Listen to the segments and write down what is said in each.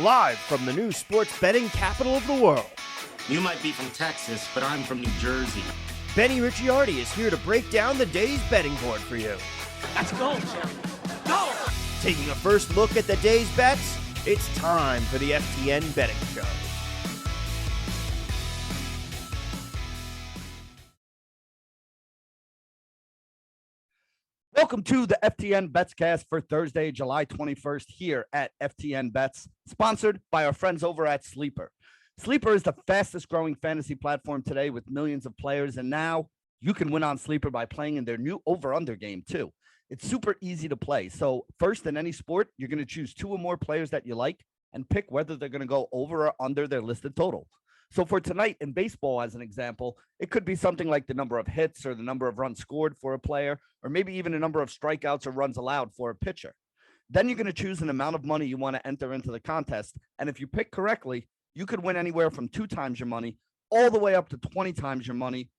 Live from the new sports betting capital of the world. You might be from Texas, but I'm from New Jersey. Benny Ricciardi is here to break down the day's betting board for you. Let's go, Jim. Go! Taking a first look at the day's bets, it's time for the FTN Betting Show. Welcome to the FTN Bets Cast for Thursday, July 21st here at FTN Bets, sponsored by our friends over at Sleeper. Sleeper is the fastest growing fantasy platform today with millions of players, and now you can win on Sleeper by playing in their new over-under game too. It's super easy to play. So first, in any sport, you're going to choose two or more players that you like and pick whether they're going to go over or under their listed total. So for tonight in baseball, as an example, it could be something like the number of hits or the number of runs scored for a player, or maybe even a number of strikeouts or runs allowed for a pitcher. Then you're going to choose an amount of money you want to enter into the contest. And if you pick correctly, you could win anywhere from 2 times your money all the way up to 20 times your money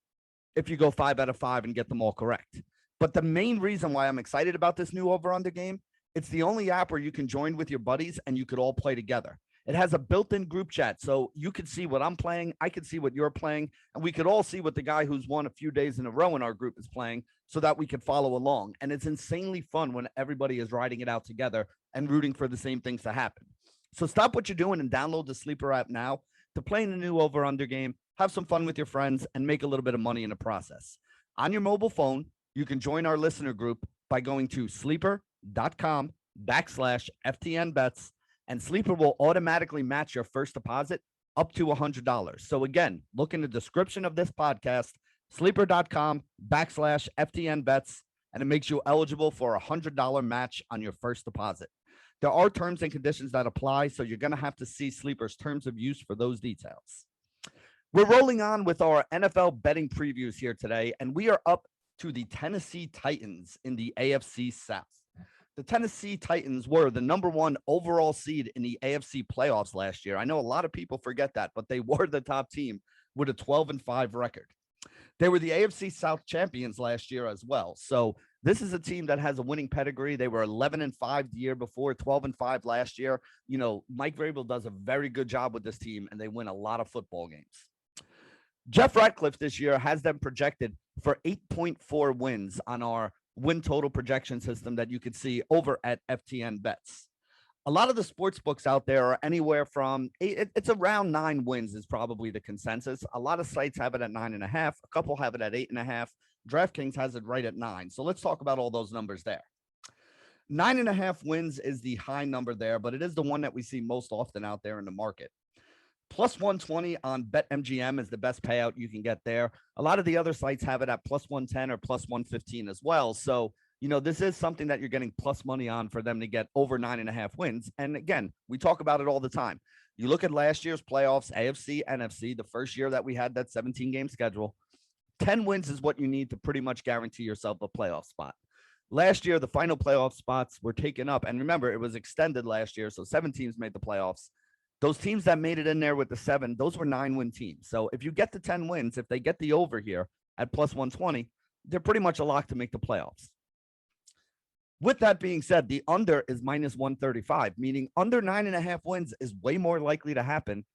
if you go 5 out of 5 and get them all correct. But the main reason why I'm excited about this new over-under game, it's the only app where you can join with your buddies and you could all play together. It has a built-in group chat, so you can see what I'm playing, I can see what you're playing, and we could all see what the guy who's won a few days in a row in our group is playing so that we could follow along. And it's insanely fun when everybody is riding it out together and rooting for the same things to happen. So stop what you're doing and download the Sleeper app now to play in the new over-under game, have some fun with your friends, and make a little bit of money in the process. On your mobile phone, you can join our listener group by going to sleeper.com/FTNBets, and Sleeper will automatically match your first deposit up to $100. So again, look in the description of this podcast, sleeper.com/FTNBets, and it makes you eligible for a $100 match on your first deposit. There are terms and conditions that apply, so you're going to have to see Sleeper's terms of use for those details. We're rolling on with our NFL betting previews here today, and we are up to the Tennessee Titans in the AFC South. The Tennessee Titans were the number 1 overall seed in the AFC playoffs last year. I know a lot of people forget that, but they were the top team with a 12-5 record. They were the AFC South champions last year as well. So this is a team that has a winning pedigree. They were 11-5 the year before, 12-5 last year. You know, Mike Vrabel does a very good job with this team, and they win a lot of football games. Jeff Ratcliffe this year has them projected for 8.4 wins on our win total projection system that you could see over at FTN Bets. A lot of the sports books out there are anywhere from it's around 9 wins is probably the consensus. A lot of sites have it at 9.5. A couple have it at 8.5. DraftKings has it right at 9. So let's talk about all those numbers there. 9.5 wins is the high number there, but it is the one that we see most often out there in the market. Plus 120 on BetMGM is the best payout you can get there. A lot of the other sites have it at plus 110 or plus 115 as well. So, you know, this is something that you're getting plus money on for them to get over 9.5 wins. And again, we talk about it all the time. You look at last year's playoffs, AFC, NFC, the first year that we had that 17-game schedule, 10 wins is what you need to pretty much guarantee yourself a playoff spot. Last year, the final playoff spots were taken up. And remember, it was extended last year, so 7 teams made the playoffs. Those teams that made it in there with the 7, those were 9-win teams. So if you get the 10 wins, if they get the over here at plus 120, they're pretty much a lock to make the playoffs. With that being said, the under is minus 135, meaning under 9.5 wins is way more likely to happen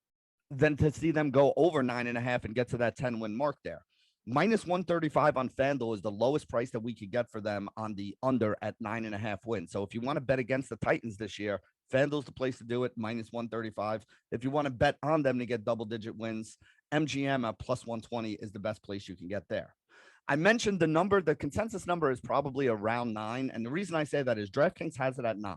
than to see them go over 9.5 and get to that 10-win mark there. Minus 135 on FanDuel is the lowest price that we could get for them on the under at 9.5 wins. So if you want to bet against the Titans this year, FanDuel's the place to do it, minus 135. If you want to bet on them to get double-digit wins, MGM at plus 120 is the best place you can get there. I mentioned the number, the consensus number is probably around 9, and the reason I say that is DraftKings has it at 9.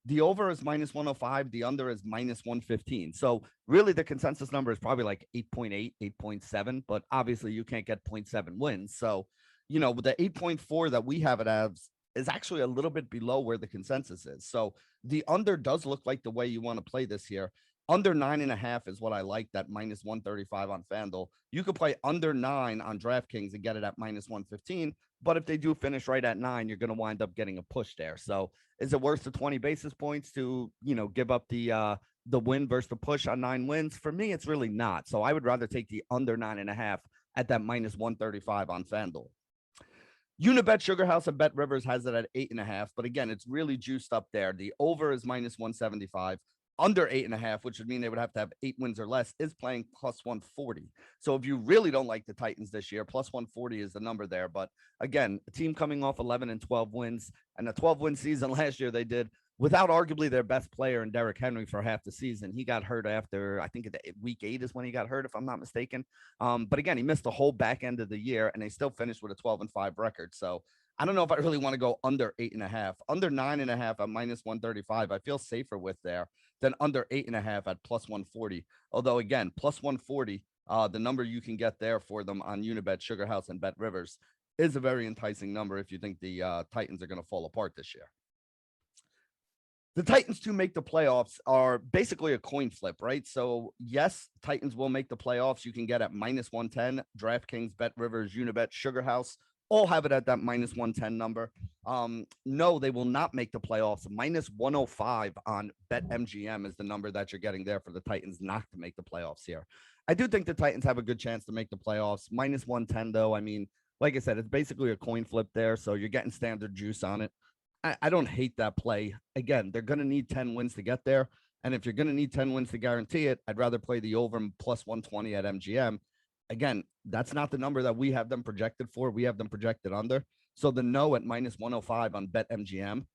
The over is minus 105, the under is minus 115. So really the consensus number is probably like 8.8, 8.7, but obviously you can't get 0.7 wins. So, you know, the 8.4 that we have it as is actually a little bit below where the consensus is. So the under does look like the way you want to play this here. Under 9.5 is what I like, that minus 135 on FanDuel. You could play under 9 on DraftKings and get it at minus 115. But if they do finish right at 9, you're going to wind up getting a push there. So is it worth the 20 basis points to, you know, give up the win versus the push on 9 wins? For me, it's really not. So I would rather take the under 9.5 at that minus 135 on FanDuel. Unibet Sugar House and Bet Rivers has it at 8.5. But again, it's really juiced up there. The over is minus 175. Under 8.5, which would mean they would have to have 8 wins or less, is playing plus 140. So if you really don't like the Titans this year, plus 140 is the number there. But again, a team coming off 11 and 12 wins, and a 12-win season last year they did without arguably their best player in Derrick Henry for half the season. He got hurt after, I think week 8 is when he got hurt, if I'm not mistaken. But again, he missed the whole back end of the year, and they still finished with a 12-5 record. So I don't know if I really want to go under 8.5. Under 9.5 at minus 135, I feel safer with there than under 8.5 at plus 140. Although, again, plus 140, the number you can get there for them on Unibet, Sugar House, and Bet Rivers is a very enticing number if you think the Titans are going to fall apart this year. The Titans to make the playoffs are basically a coin flip, right? So, yes, Titans will make the playoffs. You can get at minus 110, DraftKings, Bet Rivers, Unibet, Sugar House. All have it at that minus 110 number. No, they will not make the playoffs. Minus 105 on BetMGM is the number that you're getting there for the Titans not to make the playoffs here. I do think the Titans have a good chance to make the playoffs. Minus 110, though, I mean, like I said, it's basically a coin flip there, so you're getting standard juice on it. I don't hate that play. Again, they're going to need 10 wins to get there, and if you're going to need 10 wins to guarantee it, I'd rather play the over plus 120 at MGM. Again, that's not the number that we have them projected for. We have them projected under. So the no at minus 105 on BetMGM,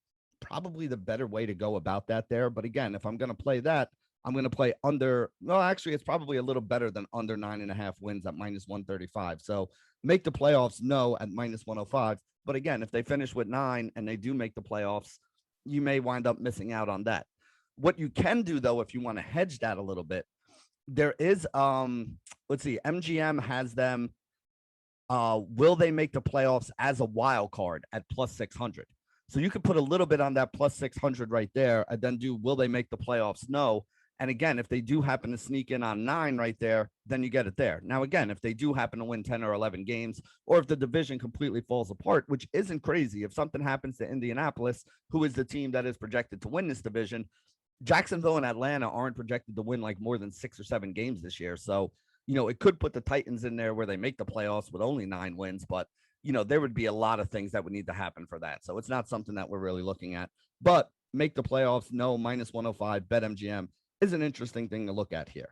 probably the better way to go about that there. But again, if I'm going to play that, I'm going to play under. Well, actually, it's probably a little better than under 9.5 wins at minus 135. So make the playoffs no at minus 105. But again, if they finish with 9 and they do make the playoffs, you may wind up missing out on that. What you can do, though, if you want to hedge that a little bit, there is, let's see, MGM has them, will they make the playoffs as a wild card at plus 600? So you could put a little bit on that plus 600 right there and then do, will they make the playoffs? No. And again, if they do happen to sneak in on 9 right there, then you get it there. Now, again, if they do happen to win 10 or 11 games, or if the division completely falls apart, which isn't crazy, if something happens to Indianapolis, who is the team that is projected to win this division, Jacksonville and Atlanta aren't projected to win like more than 6 or 7 games this year. So, it could put the Titans in there where they make the playoffs with only 9 wins, but, there would be a lot of things that would need to happen for that. So it's not something that we're really looking at, but make the playoffs, no, minus 105, BetMGM is an interesting thing to look at here.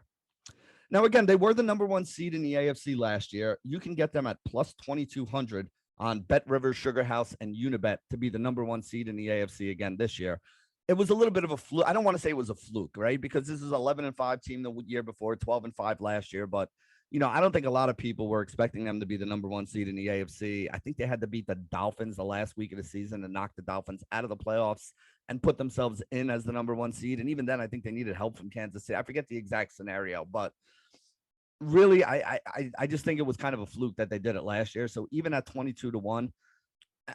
Now, again, they were the number 1 seed in the AFC last year. You can get them at plus 2,200 on Bet Rivers, Sugar House, and Unibet to be the number 1 seed in the AFC again this year. It was a little bit of a fluke. I don't want to say it was a fluke, right? Because this is 11-5 team the year before, 12-5 last year. But, I don't think a lot of people were expecting them to be the number 1 seed in the AFC. I think they had to beat the Dolphins the last week of the season to knock the Dolphins out of the playoffs and put themselves in as the number 1 seed. And even then, I think they needed help from Kansas City. I forget the exact scenario, but really, I just think it was kind of a fluke that they did it last year. So even at 22-1,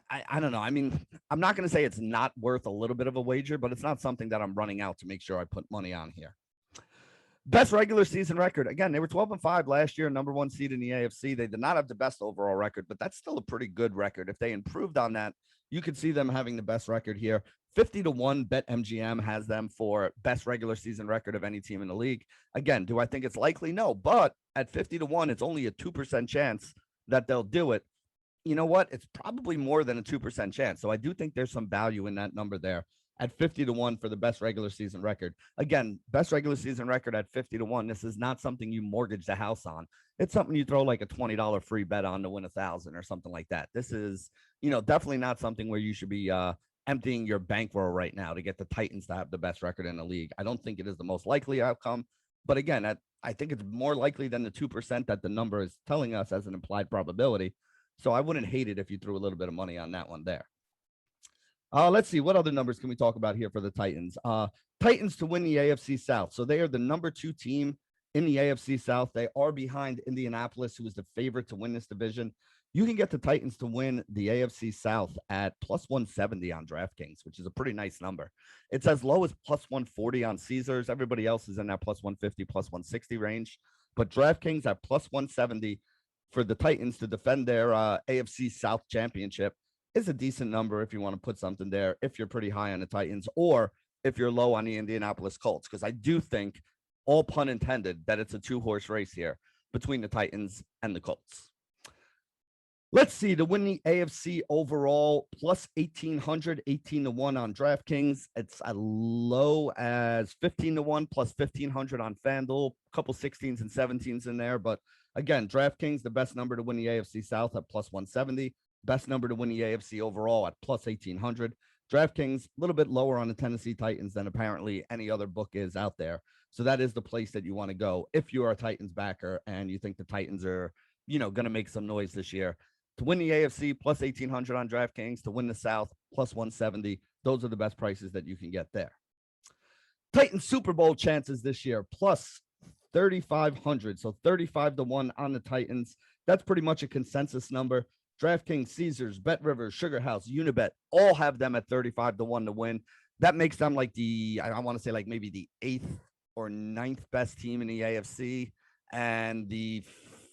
I don't know. I mean, I'm not going to say it's not worth a little bit of a wager, but it's not something that I'm running out to make sure I put money on here. Best regular season record. Again, they were 12-5 last year, number 1 seed in the AFC. They did not have the best overall record, but that's still a pretty good record. If they improved on that, you could see them having the best record here. 50-1 BetMGM has them for best regular season record of any team in the league. Again, do I think it's likely? No, but at 50-1, it's only a 2% chance that they'll do it. You know what? It's probably more than a 2% chance. So I do think there's some value in that number there at 50-1 for the best regular season record. Again, best regular season record at 50-1. This is not something you mortgage the house on. It's something you throw like a $20 free bet on to win 1,000 or something like that. This is, definitely not something where you should be emptying your bankroll right now to get the Titans to have the best record in the league. I don't think it is the most likely outcome. But again, I think it's more likely than the 2% that the number is telling us as an implied probability. So I wouldn't hate it if you threw a little bit of money on that one there. Let's see. What other numbers can we talk about here for the Titans? Titans to win the AFC South. So they are the number 2 team in the AFC South. They are behind Indianapolis, who is the favorite to win this division. You can get the Titans to win the AFC South at plus 170 on DraftKings, which is a pretty nice number. It's as low as plus 140 on Caesars. Everybody else is in that plus 150, plus 160 range. But DraftKings at plus 170 for the Titans to defend their AFC South championship is a decent number if you want to put something there, if you're pretty high on the Titans or if you're low on the Indianapolis Colts, because I do think, all pun intended, that it's a 2-horse race here between the Titans and the Colts. Let's see, to win the AFC overall, plus 1,800, 18-1 on DraftKings. It's as low as 15-1, plus 1,500 on FanDuel. A couple 16s and 17s in there. But again, DraftKings, the best number to win the AFC South at plus 170. Best number to win the AFC overall at plus 1,800. DraftKings, a little bit lower on the Tennessee Titans than apparently any other book is out there. So that is the place that you want to go if you are a Titans backer and you think the Titans are, going to make some noise this year. To win the AFC, plus 1,800 on DraftKings. To win the South, plus 170. Those are the best prices that you can get there. Titans Super Bowl chances this year, plus 3,500. So 35-1 on the Titans. That's pretty much a consensus number. DraftKings, Caesars, BetRivers, Sugar House, Unibet, all have them at 35-1 to win. That makes them like I want to say like maybe the 8th or 9th best team in the AFC, and the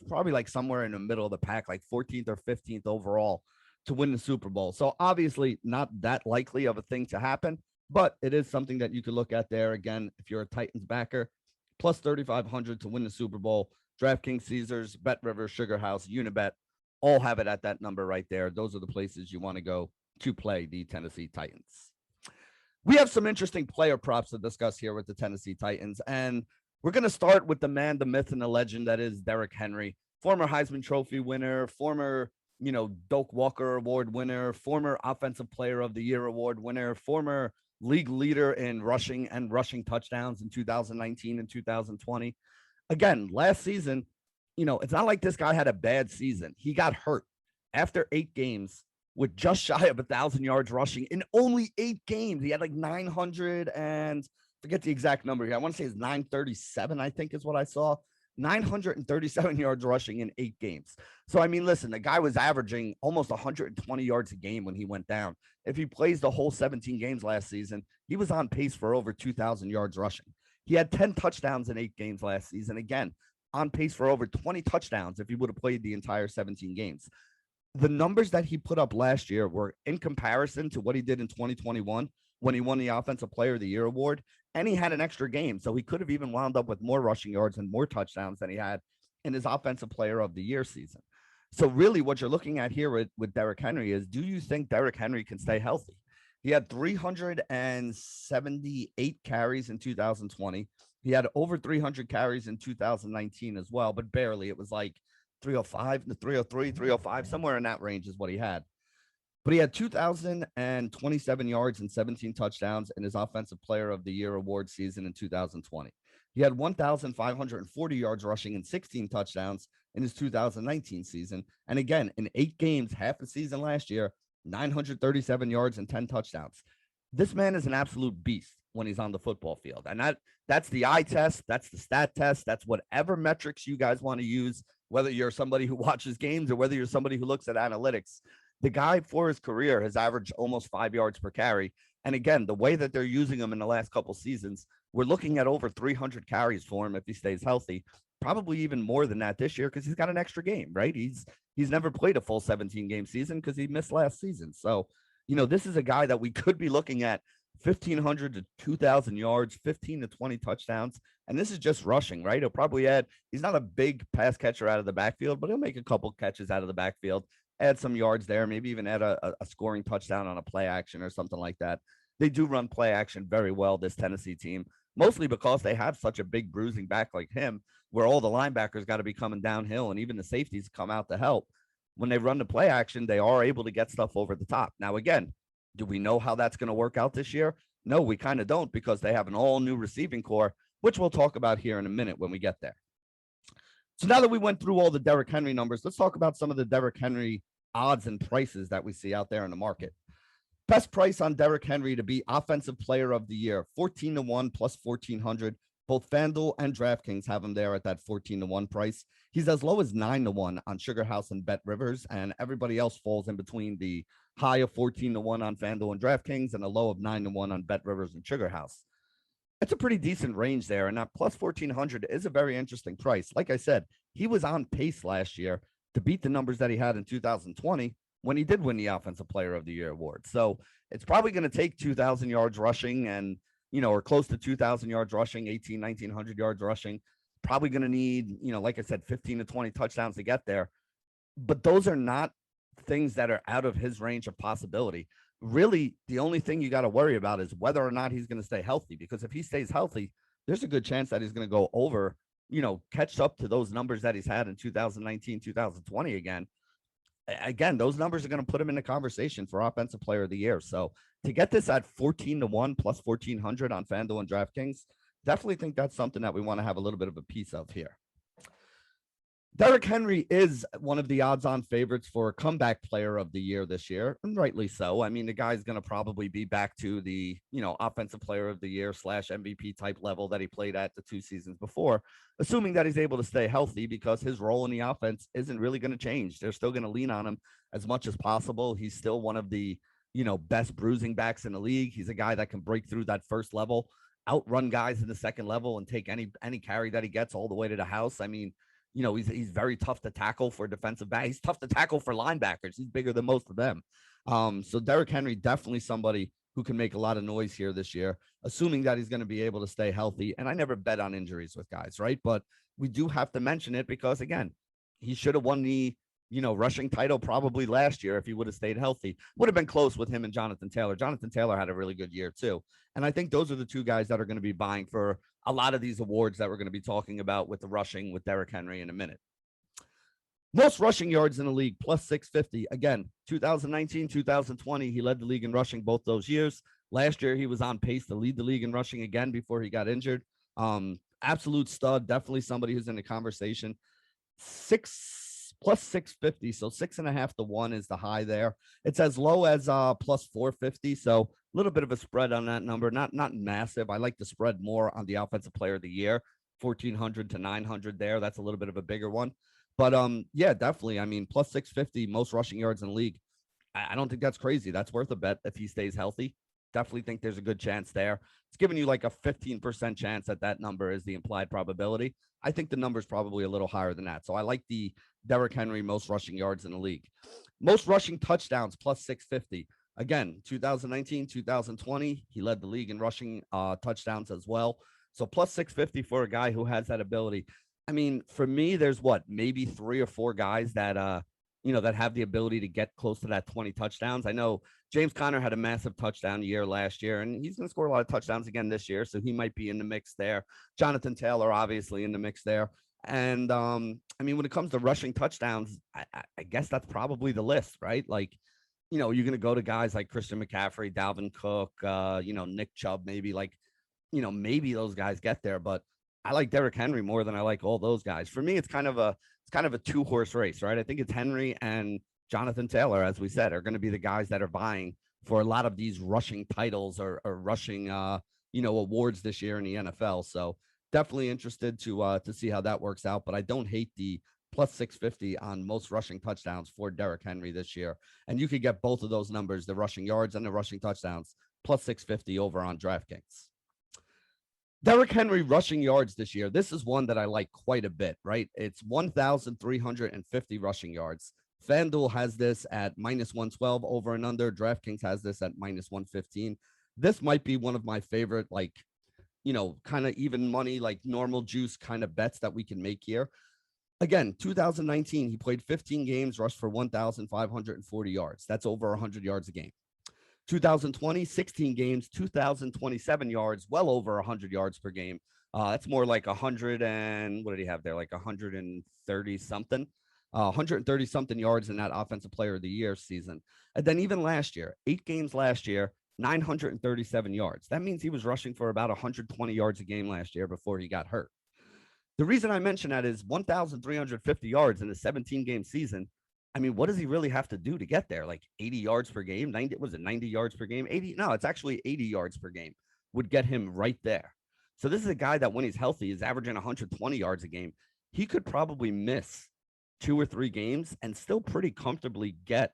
probably like somewhere in the middle of the pack, like 14th or 15th overall to win the Super Bowl. So obviously not that likely of a thing to happen, but it is something that you could look at there. Again, if you're a Titans backer, plus 3,500 to win the Super Bowl. DraftKings, Caesars, BetRivers, Sugar House, Unibet, all have it at that number right there. Those are the places you want to go to play the Tennessee Titans. We have some interesting player props to discuss here with the Tennessee Titans, and we're going to start with the man, the myth, and the legend that is Derrick Henry, former Heisman Trophy winner, former, Doak Walker Award winner, former Offensive Player of the Year Award winner, former league leader in rushing and rushing touchdowns in 2019 and 2020. Again, last season, it's not like this guy had a bad season. He got hurt after 8 games with just shy of 1,000 yards rushing in only 8 games. He had like 900 and forget the exact number here. I want to say it's 937, I think is what I saw. 937 yards rushing in 8 games. So, I mean, listen, the guy was averaging almost 120 yards a game when he went down. If he plays the whole 17 games last season, he was on pace for over 2,000 yards rushing. He had 10 touchdowns in 8 games last season. Again, on pace for over 20 touchdowns if he would have played the entire 17 games. The numbers that he put up last year were in comparison to what he did in 2021 when he won the Offensive Player of the Year award, and he had an extra game. So he could have even wound up with more rushing yards and more touchdowns than he had in his Offensive Player of the Year season. So really what you're looking at here with Derrick Henry is, do you think Derrick Henry can stay healthy? He had 378 carries in 2020. He had over 300 carries in 2019 as well, but barely. It was like 305 to 303, 305, somewhere in that range is what he had. But he had 2,027 yards and 17 touchdowns in his Offensive Player of the Year award season in 2020. He had 1,540 yards rushing and 16 touchdowns in his 2019 season. And again, in 8 games, half the season last year, 937 yards and 10 touchdowns. This man is an absolute beast when he's on the football field. And that's the eye test. That's the stat test. That's whatever metrics you guys want to use, whether you're somebody who watches games or whether you're somebody who looks at analytics. The guy for his career has averaged almost 5 yards per carry. And again, the way that they're using him in the last couple seasons, we're looking at over 300 carries for him if he stays healthy. Probably even more than that this year because he's got an extra game, right? He's never played a full 17-game season because he missed last season. So, this is a guy that we could be looking at 1,500 to 2,000 yards, 15 to 20 touchdowns. And this is just rushing, right? He'll probably he's not a big pass catcher out of the backfield, but he'll make a couple catches out of the backfield, add some yards there, maybe even add a scoring touchdown on a play action or something like that. They do run play action very well, this Tennessee team, mostly because they have such a big bruising back like him, where all the linebackers got to be coming downhill and even the safeties come out to help. When they run the play action, they are able to get stuff over the top. Now, again, do we know how that's going to work out this year? No, we kind of don't, because they have an all new receiving core, which we'll talk about here in a minute when we get there. So now that we went through all the Derrick Henry numbers, let's talk about some of the Derrick Henry odds and prices that we see out there in the market. Best price on Derrick Henry to be Offensive Player of the Year, 14-1 plus 1,400. Both FanDuel and DraftKings have him there at that 14-1 price. He's as low as 9-1 on Sugar House and BetRivers, and everybody else falls in between the high of 14-1 on FanDuel and DraftKings and a low of 9-1 on BetRivers and Sugar House. It's a pretty decent range there, and that plus 1,400 is a very interesting price. Like I said, he was on pace last year to beat the numbers that he had in 2020 when he did win the Offensive Player of the Year award. So it's probably going to take 2,000 yards rushing and, or close to 2,000 yards rushing, 1,900 yards rushing. Probably going to need, like I said, 15 to 20 touchdowns to get there. But those are not things that are out of his range of possibility. Really, the only thing you got to worry about is whether or not he's going to stay healthy, because if he stays healthy, there's a good chance that he's going to go over, catch up to those numbers that he's had in 2019, 2020 again. Again, those numbers are going to put him in the conversation for Offensive Player of the Year. So to get this at 14-1 plus 1,400 on FanDuel and DraftKings, definitely think that's something that we want to have a little bit of a piece of here. Derrick Henry is one of the odds-on favorites for comeback player of the year this year, and rightly so. I mean, the guy's going to probably be back to the, offensive player of the year / MVP type level that he played at the 2 seasons before, assuming that he's able to stay healthy, because his role in the offense isn't really going to change. They're still going to lean on him as much as possible. He's still one of the, best bruising backs in the league. He's a guy that can break through that first level, outrun guys in the second level, and take any carry that he gets all the way to the house. I mean, he's very tough to tackle for defensive back. He's tough to tackle for linebackers. He's bigger than most of them. So Derrick Henry, definitely somebody who can make a lot of noise here this year, assuming that he's going to be able to stay healthy. And I never bet on injuries with guys, right? But we do have to mention it because, again, he should have won the, rushing title probably last year if he would have stayed healthy. Would have been close with him and Jonathan Taylor. Jonathan Taylor had a really good year too. And I think those are the two guys that are going to be vying for a lot of these awards that we're going to be talking about with the rushing with Derrick Henry in a minute. Most rushing yards in the league, plus 650. Again, 2019, 2020, he led the league in rushing both those years. Last year, he was on pace to lead the league in rushing again before he got injured. Absolute stud, definitely somebody who's in the conversation. Plus 650, so 6.5 to 1 is the high there. It's as low as plus 450, so a little bit of a spread on that number. Not massive. I like the spread more on the Offensive Player of the Year, 1,400 to 900 there. That's a little bit of a bigger one. But yeah, definitely. I mean, plus 650, most rushing yards in the league. I don't think that's crazy. That's worth a bet if he stays healthy. Definitely think there's a good chance there. It's giving you like a 15% chance that number is the implied probability. I think the number is probably a little higher than that. So I like the Derrick Henry most rushing yards in the league. Most rushing touchdowns, plus 650. Again, 2019, 2020, he led the league in rushing touchdowns as well. So plus 650 for a guy who has that ability. I mean, for me, there's maybe 3 or 4 guys that, that have the ability to get close to that 20 touchdowns. I know James Conner had a massive touchdown year last year, and he's going to score a lot of touchdowns again this year. So he might be in the mix there. Jonathan Taylor, obviously in the mix there. And I mean, when it comes to rushing touchdowns, I guess that's probably the list, right? Like, you're going to go to guys like Christian McCaffrey, Dalvin Cook, Nick Chubb, maybe maybe those guys get there, but I like Derrick Henry more than I like all those guys. For me, it's kind of a 2-horse race, right? I think it's Henry and Jonathan Taylor, as we said, are going to be the guys that are vying for a lot of these rushing titles or rushing, awards this year in the NFL. So definitely interested to see how that works out. But I don't hate the plus 650 on most rushing touchdowns for Derrick Henry this year. And you could get both of those numbers, the rushing yards and the rushing touchdowns, plus 650 over on DraftKings. Derrick Henry rushing yards this year. This is one that I like quite a bit, right? It's 1,350 rushing yards. FanDuel has this at minus 112 over and under. DraftKings has this at minus 115. This might be one of my favorite, kind of even money, like normal juice kind of bets that we can make here. Again, 2019, he played 15 games, rushed for 1,540 yards. That's over 100 yards a game. 2020, 16 games, 2,027 yards, well over 100 yards per game. That's more like 100 and what did he have there? Like 130 something, 130 something yards in that Offensive Player of the Year season. And then even last year, 8 games last year, 937 yards. That means he was rushing for about 120 yards a game last year before he got hurt. The reason I mention that is 1,350 yards in a 17-game season. I mean, what does he really have to do to get there? Like 80 yards per game? 90 yards per game? 80? No, it's actually 80 yards per game would get him right there. So this is a guy that when he's healthy is averaging 120 yards a game. He could probably miss 2 or 3 games and still pretty comfortably get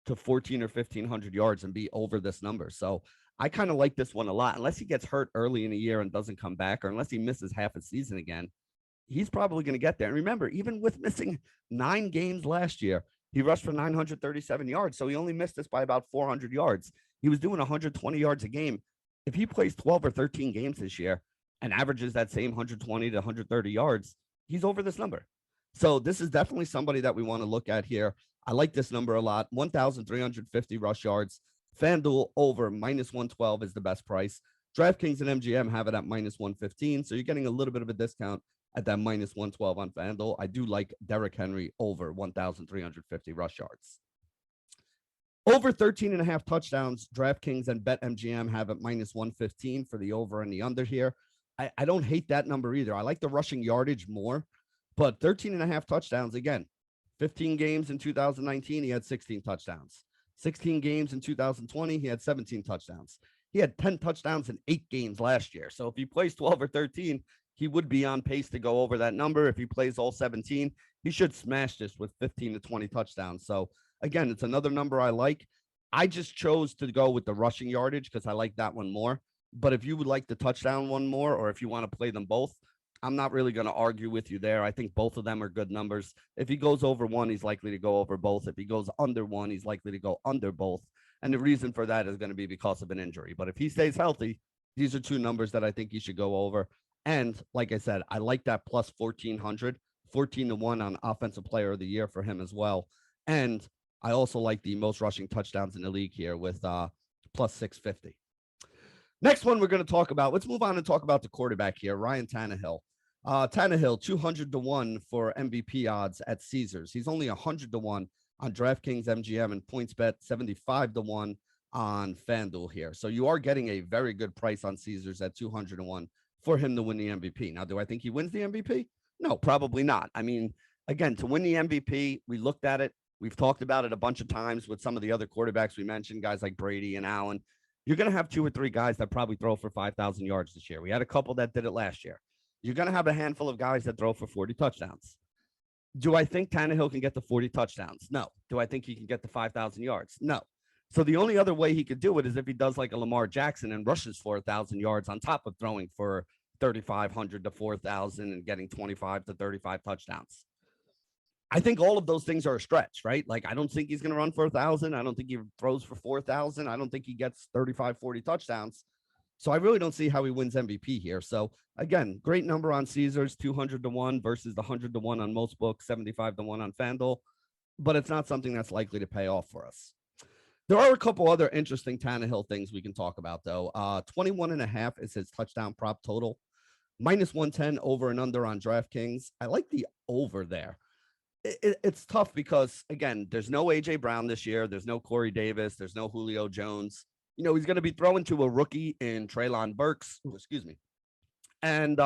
to 1,400 or 1,500 yards and be over this number. So I kind of like this one a lot. Unless he gets hurt early in the year and doesn't come back, or unless he misses half a season again, he's probably going to get there. And remember, even with missing 9 games last year, he rushed for 937 yards. So he only missed this by about 400 yards. He was doing 120 yards a game. If he plays 12 or 13 games this year and averages that same 120 to 130 yards, he's over this number. So this is definitely somebody that we want to look at here. I like this number a lot. 1,350 rush yards. FanDuel over -112 is the best price. DraftKings and MGM have it at -115. So you're getting a little bit of a discount at that -112 on FanDuel. I do like Derrick Henry over 1,350 rush yards. Over 13.5 touchdowns, DraftKings and BetMGM have it -115 for the over and the under here. I don't hate that number either. I like the rushing yardage more, but 13.5 touchdowns, again, 15 games in 2019, he had 16 touchdowns. 16 games in 2020, he had 17 touchdowns. He had 10 touchdowns in 8 games last year. So if he plays 12 or 13, he would be on pace to go over that number. If he plays all 17, he should smash this with 15 to 20 touchdowns. So again, it's another number I like. I just chose to go with the rushing yardage because I like that one more. But if you would like the touchdown one more, or if you want to play them both, I'm not really going to argue with you there. I think both of them are good numbers. If he goes over one, he's likely to go over both. If he goes under one, he's likely to go under both. And the reason for that is going to be because of an injury. But if he stays healthy, these are two numbers that I think you should go over. And like I said, I like that plus 1,400, 14 to 1 on offensive player of the year for him as well. And I also like the most rushing touchdowns in the league here with plus 650. Next one we're going to talk about. Let's move on and talk about the quarterback here, Ryan Tannehill. Tannehill, 200 to 1 for MVP odds at Caesars. He's only 100 to 1 on DraftKings, MGM, and PointsBet, 75 to 1 on FanDuel here. So you are getting a very good price on Caesars at 200 to 1 for him to win the MVP. Now, do I think he wins the MVP? No, probably not. I mean, again, to win the MVP, we looked at it. We've talked about it a bunch of times with some of the other quarterbacks we mentioned, guys like Brady and Allen. You're going to have 2 or 3 guys that probably throw for 5,000 yards this year. We had a couple that did it last year. You're going to have a handful of guys that throw for 40 touchdowns. Do I think Tannehill can get the 40 touchdowns? No. Do I think he can get the 5,000 yards? No. So the only other way he could do it is if he does like a Lamar Jackson and rushes for 1,000 yards on top of throwing for 3,500 to 4,000 and getting 25 to 35 touchdowns. I think all of those things are a stretch, right? Like, I don't think he's going to run for 1,000. I don't think he throws for 4,000. I don't think he gets 35, 40 touchdowns. So I really don't see how he wins MVP here. So again, great number on Caesars, 200 to 1 versus the 100 to 1 on most books, 75 to 1 on FanDuel. But it's not something that's likely to pay off for us. There are a couple other interesting Tannehill things we can talk about, though. 21.5 is his touchdown prop total. -110 over and under on DraftKings. I like the over there. It's tough because, again, there's no A.J. Brown this year. There's no Corey Davis. There's no Julio Jones. You know, he's going to be throwing to a rookie in Treylon Burks. Excuse me. And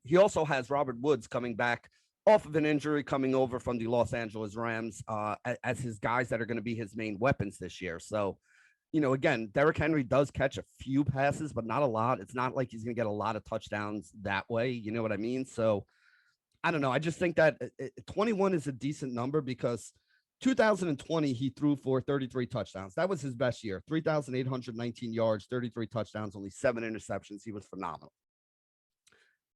he also has Robert Woods coming back off of an injury, coming over from the Los Angeles Rams as his guys that are going to be his main weapons this year. So, you know, again, Derrick Henry does catch a few passes, but not a lot. It's not like he's going to get a lot of touchdowns that way. You know what I mean? So, I don't know. I just think that 21 is a decent number because 2020, he threw for 33 touchdowns. That was his best year. 3,819 yards, 33 touchdowns, only 7 interceptions. He was phenomenal.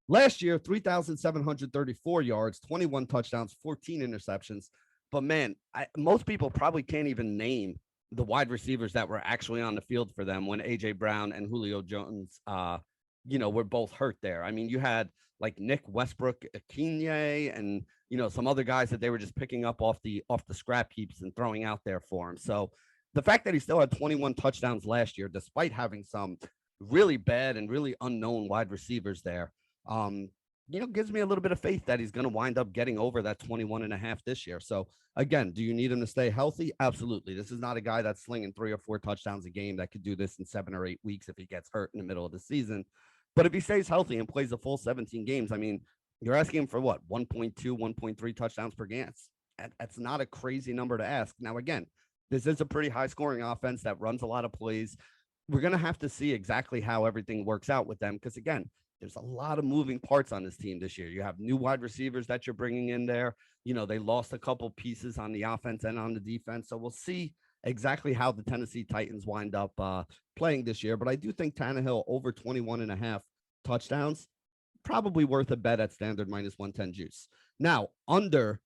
Last year, 3,734 yards, 21 touchdowns, 14 interceptions. But, man, most people probably can't even name the wide receivers that were actually on the field for them when A.J. Brown and Julio Jones, were both hurt there. I mean, you had like Nick Westbrook-Ikhine and, you know, some other guys that they were just picking up off the scrap heaps and throwing out there for him. So the fact that he still had 21 touchdowns last year, despite having some really bad and really unknown wide receivers there, gives me a little bit of faith that he's going to wind up getting over that 21.5 this year. So again, do you need him to stay healthy? Absolutely. This is not a guy that's slinging 3 or 4 touchdowns a game that could do this in 7 or 8 weeks if he gets hurt in the middle of the season. But if he stays healthy and plays a full 17 games, I mean, you're asking him for what? 1.2, 1.3 touchdowns per game. That's not a crazy number to ask. Now, again, this is a pretty high scoring offense that runs a lot of plays. We're going to have to see exactly how everything works out with them. Because again, there's a lot of moving parts on this team this year. You have new wide receivers that you're bringing in there. You know, they lost a couple pieces on the offense and on the defense. So we'll see exactly how the Tennessee Titans wind up playing this year. But I do think Tannehill over 21.5 touchdowns, probably worth a bet at standard -110 juice. Now, under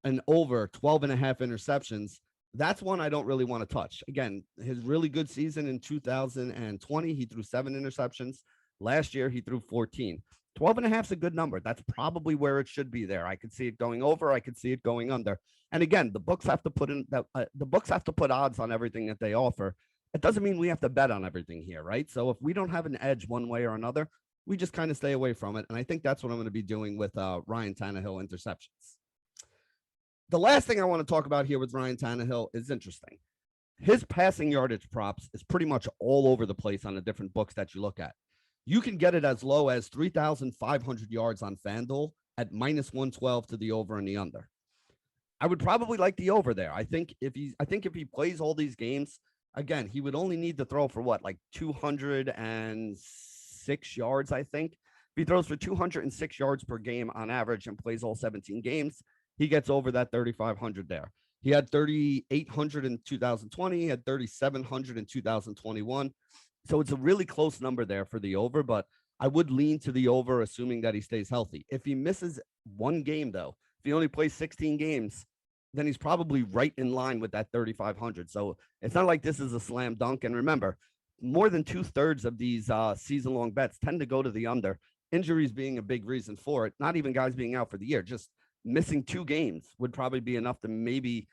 and over 12.5 interceptions, that's one I don't really want to touch. Again, his really good season in 2020, he threw 7 interceptions. Last year, he threw 14. 12.5 is a good number. That's probably where it should be there. I could see it going over. I could see it going under. And again, the books have to put in that the books have to put odds on everything that they offer. It doesn't mean we have to bet on everything here, right? So if we don't have an edge one way or another, we just kind of stay away from it. And I think that's what I'm going to be doing with Ryan Tannehill interceptions. The last thing I want to talk about here with Ryan Tannehill is interesting. His passing yardage props is pretty much all over the place on the different books that you look at. You can get it as low as 3,500 yards on FanDuel at -112 to the over and the under. I would probably like the over there. I think if he plays all these games, again, he would only need to throw for what, like 206 yards, I think. If he throws for 206 yards per game on average and plays all 17 games, he gets over that 3,500 there. He had 3,800 in 2020. He had 3,700 in 2021. So it's a really close number there for the over, but I would lean to the over, assuming that he stays healthy. If he misses one game, though, if he only plays 16 games, then he's probably right in line with that 3,500. So it's not like this is a slam dunk. And remember, more than 2/3 of these season-long bets tend to go to the under. Injuries being a big reason for it. Not even guys being out for the year. Just missing 2 games would probably be enough to maybe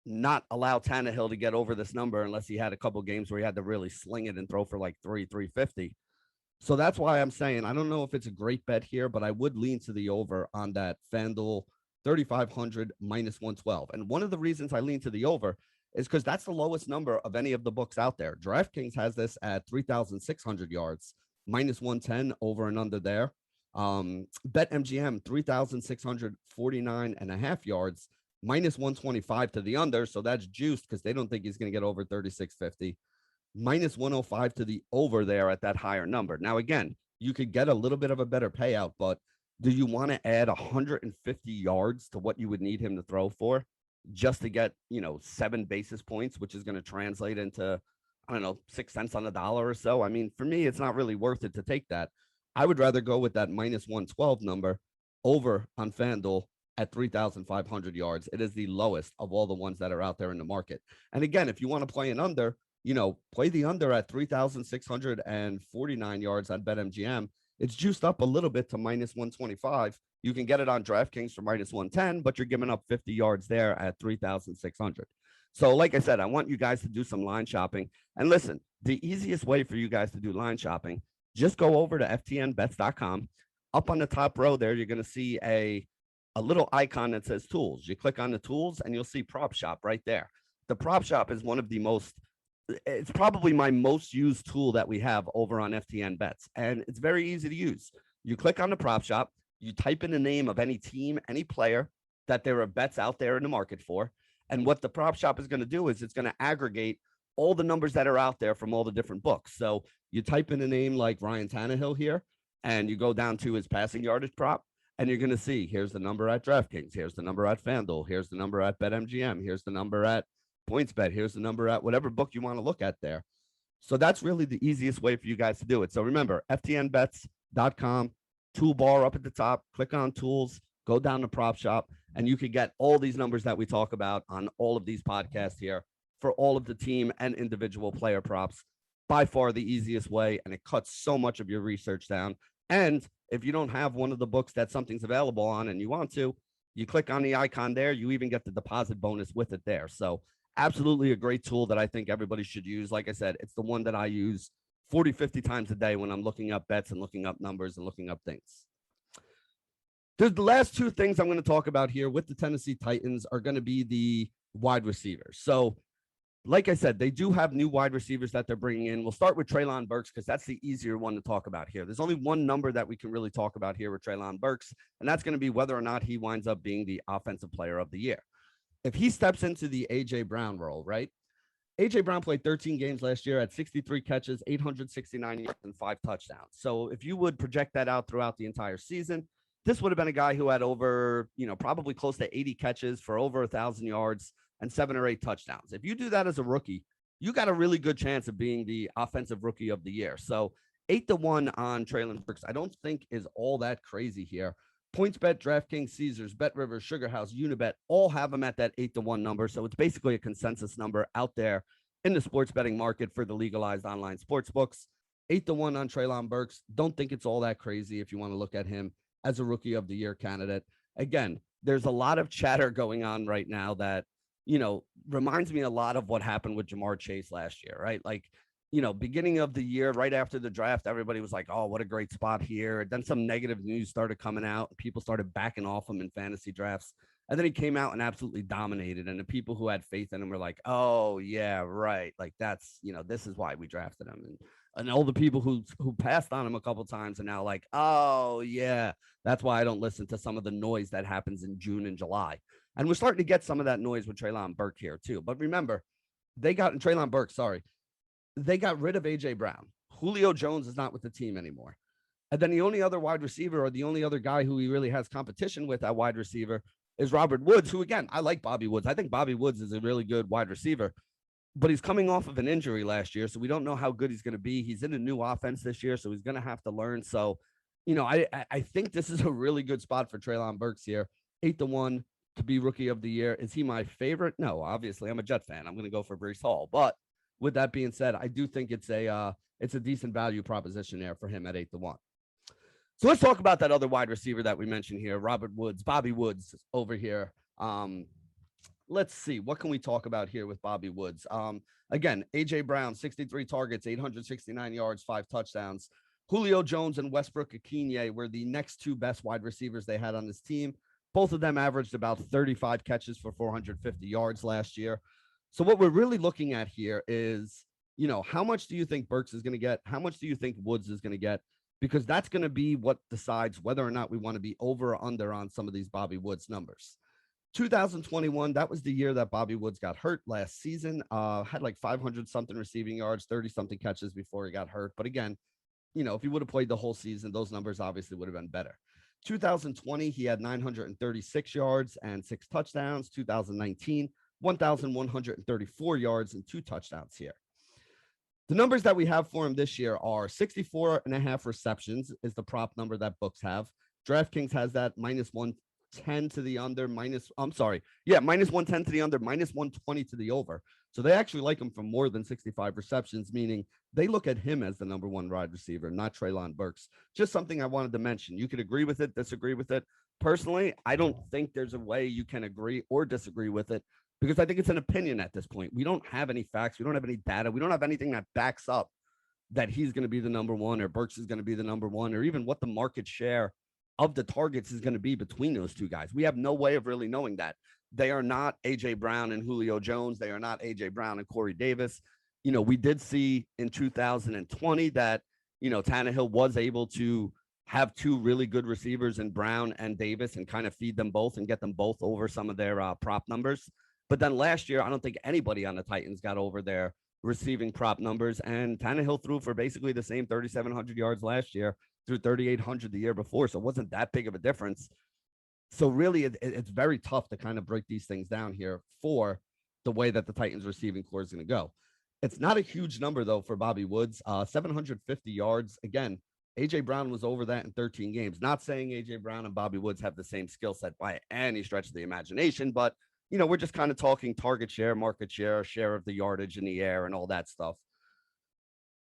not allow Tannehill to get over this number unless he had a couple games where he had to really sling it and throw for like 350. So that's why I'm saying I don't know if it's a great bet here, but I would lean to the over on that FanDuel 3,500 -112. And one of the reasons I lean to the over is because that's the lowest number of any of the books out there. DraftKings has this at 3,600 yards, -110 over and under there. BetMGM 3,649.5 yards, -125 to the under. So that's juiced because they don't think he's going to get over 3,650. -105 to the over there at that higher number. Now, again, you could get a little bit of a better payout, but do you want to add 150 yards to what you would need him to throw for just to get, 7 basis points, which is going to translate into, 6 cents on the dollar or so? I mean, for me, it's not really worth it to take that. I would rather go with that -112 number over on FanDuel at 3,500 yards. It is the lowest of all the ones that are out there in the market. And again, if you want to play an under, play the under at 3,649 yards on BetMGM. It's juiced up a little bit to -125. You can get it on DraftKings for -110, but you're giving up 50 yards there at 3,600. So like I said, I want you guys to do some line shopping. And listen, the easiest way for you guys to do line shopping, just go over to FTNBets.com. Up on the top row there, you're going to see a little icon that says tools. You click on the tools and you'll see Prop Shop right there. The Prop Shop is one of the it's probably my most used tool that we have over on FTN Bets. And it's very easy to use. You click on the Prop Shop, you type in the name of any team, any player that there are bets out there in the market for. And what the Prop Shop is going to do is it's going to aggregate all the numbers that are out there from all the different books. So you type in a name like Ryan Tannehill here, and you go down to his passing yardage prop, and you're going to see here's the number at DraftKings, here's the number at FanDuel, here's the number at BetMGM, here's the number at PointsBet, here's the number at whatever book you want to look at there. So that's really the easiest way for you guys to do it. So remember, FTNBets.com, toolbar up at the top, click on tools, go down to Prop Shop, and you can get all these numbers that we talk about on all of these podcasts here for all of the team and individual player props. By far the easiest way, and it cuts so much of your research down. And if you don't have one of the books that something's available on and you want to, you click on the icon there, you even get the deposit bonus with it there. So absolutely a great tool that I think everybody should use. Like I said, it's the one that I use 40, 50 times a day when I'm looking up bets and looking up numbers and looking up things. The last 2 things I'm going to talk about here with the Tennessee Titans are going to be the wide receivers. So like I said, they do have new wide receivers that they're bringing in. We'll start with Treylon Burks because that's the easier one to talk about here. There's only one number that we can really talk about here with Treylon Burks, and that's going to be whether or not he winds up being the offensive player of the year. If he steps into the A.J. Brown role, right? A.J. Brown played 13 games last year at 63 catches, 869 yards, and 5 touchdowns. So if you would project that out throughout the entire season, this would have been a guy who had over, probably close to 80 catches for over 1,000 yards and 7 or 8 touchdowns. If you do that as a rookie, you got a really good chance of being the offensive rookie of the year. So 8-1 on Treylon Burks, I don't think is all that crazy here. PointsBet, DraftKings, Caesars, BetRivers, SugarHouse, Unibet, all have them at that 8-1 number. So it's basically a consensus number out there in the sports betting market for the legalized online sports books. 8-1 on Treylon Burks. Don't think it's all that crazy if you want to look at him as a rookie of the year candidate. Again, there's a lot of chatter going on right now that, reminds me a lot of what happened with Jamar Chase last year, right? Like, beginning of the year, right after the draft, everybody was like, oh, what a great spot here. Then some negative news started coming out. People started backing off him in fantasy drafts. And then he came out and absolutely dominated. And the people who had faith in him were like, oh, yeah, right. Like, that's, this is why we drafted him. And all the people who passed on him a couple times are now like, oh, yeah, that's why I don't listen to some of the noise that happens in June and July. And we're starting to get some of that noise with Treylon Burks here, too. But remember, Treylon Burks, sorry. They got rid of A.J. Brown. Julio Jones is not with the team anymore. And then the only other wide receiver, or the only other guy who he really has competition with at wide receiver, is Robert Woods, who, again, I like Bobby Woods. I think Bobby Woods is a really good wide receiver, but he's coming off of an injury last year, so we don't know how good he's going to be. He's in a new offense this year, so he's going to have to learn. So, I think this is a really good spot for Treylon Burks here. 8-1 to be rookie of the year. Is he my favorite? No, obviously, I'm a Jet fan. I'm going to go for Breece Hall. But with that being said, I do think it's a decent value proposition there for him at 8-1. So let's talk about that other wide receiver that we mentioned here, Bobby Woods over here. Let's see. What can we talk about here with Bobby Woods? Again, A.J. Brown, 63 targets, 869 yards, 5 touchdowns. Julio Jones and Westbrook Ikhine were the next two best wide receivers they had on this team. Both of them averaged about 35 catches for 450 yards last year. So what we're really looking at here is, how much do you think Burks is going to get? How much do you think Woods is going to get? Because that's going to be what decides whether or not we want to be over or under on some of these Bobby Woods numbers. 2021, that was the year that Bobby Woods got hurt last season. Had like 500-something receiving yards, 30-something catches before he got hurt. But again, if he would have played the whole season, those numbers obviously would have been better. 2020, he had 936 yards and 6 touchdowns. 2019, 1,134 yards and 2 touchdowns here. The numbers that we have for him this year are 64.5 receptions is the prop number that books have. DraftKings has that minus 110 to the under, minus 110 to the under, minus 120 to the over. So they actually like him for more than 65 receptions, meaning they look at him as the number one wide receiver, not Treylon Burks. Just something I wanted to mention. You could agree with it, disagree with it. Personally, I don't think there's a way you can agree or disagree with it, because I think it's an opinion at this point. We don't have any facts. We don't have any data. We don't have anything that backs up that he's going to be the number one or Burks is going to be the number one, or even what the market share of the targets is going to be between those two guys. We have no way of really knowing that. They are not A.J. Brown and Julio Jones. They are not A.J. Brown and Corey Davis. We did see in 2020 that, Tannehill was able to have 2 really good receivers in Brown and Davis and kind of feed them both and get them both over some of their prop numbers. But then last year, I don't think anybody on the Titans got over their receiving prop numbers. And Tannehill threw for basically the same 3,700 yards last year, through 3,800 the year before. So it wasn't that big of a difference. So really, it's very tough to kind of break these things down here for the way that the Titans receiving core is going to go. It's not a huge number, though, for Bobby Woods. 750 yards. Again, A.J. Brown was over that in 13 games. Not saying A.J. Brown and Bobby Woods have the same skill set by any stretch of the imagination, but we're just kind of talking target share, market share, share of the yardage in the air, and all that stuff.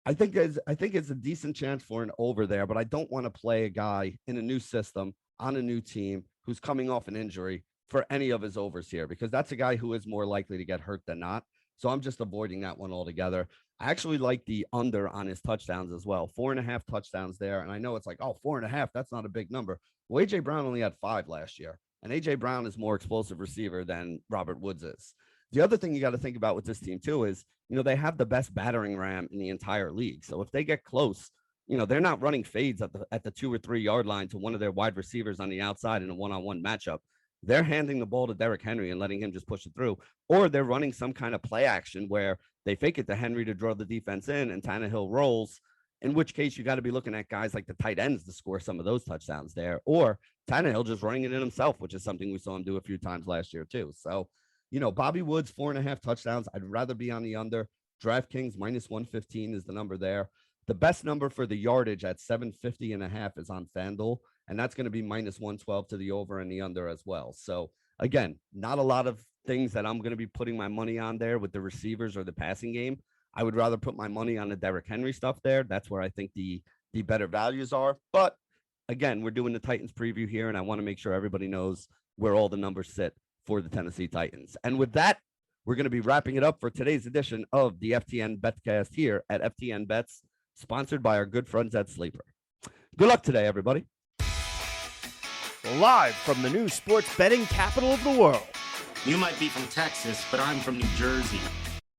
I think it's a decent chance for an over there, but I don't want to play a guy in a new system on a new team who's coming off an injury for any of his overs here, because that's a guy who is more likely to get hurt than not. So I'm just avoiding that one altogether. I actually like the under on his touchdowns as well. 4.5 touchdowns there. And I know it's like, 4.5, that's not a big number. Well, A.J. Brown only had 5 last year. And A.J. Brown is more explosive receiver than Robert Woods is. The other thing you got to think about with this team, too, is, they have the best battering ram in the entire league. So if they get close, they're not running fades at the 2 or 3 yard line to one of their wide receivers on the outside in a one-on-one matchup. They're handing the ball to Derrick Henry and letting him just push it through, or they're running some kind of play action where they fake it to Henry to draw the defense in and Tannehill rolls, in which case you got to be looking at guys like the tight ends to score some of those touchdowns there, or Tannehill just running it in himself, which is something we saw him do a few times last year too. So, Bobby Woods, 4.5 touchdowns. I'd rather be on the under. DraftKings minus 115 is the number there. The best number for the yardage at 750.5 is on FanDuel, and that's going to be minus 112 to the over and the under as well. So again, not a lot of things that I'm going to be putting my money on there with the receivers or the passing game. I would rather put my money on the Derrick Henry stuff there. That's where I think the better values are. But again, we're doing the Titans preview here, and I want to make sure everybody knows where all the numbers sit for the Tennessee Titans. And with that, we're going to be wrapping it up for today's edition of the FTN Betcast here at FTN Bets, sponsored by our good friends at Sleeper. Good luck today, everybody. Live from the new sports betting capital of the world. You might be from Texas, but I'm from New Jersey.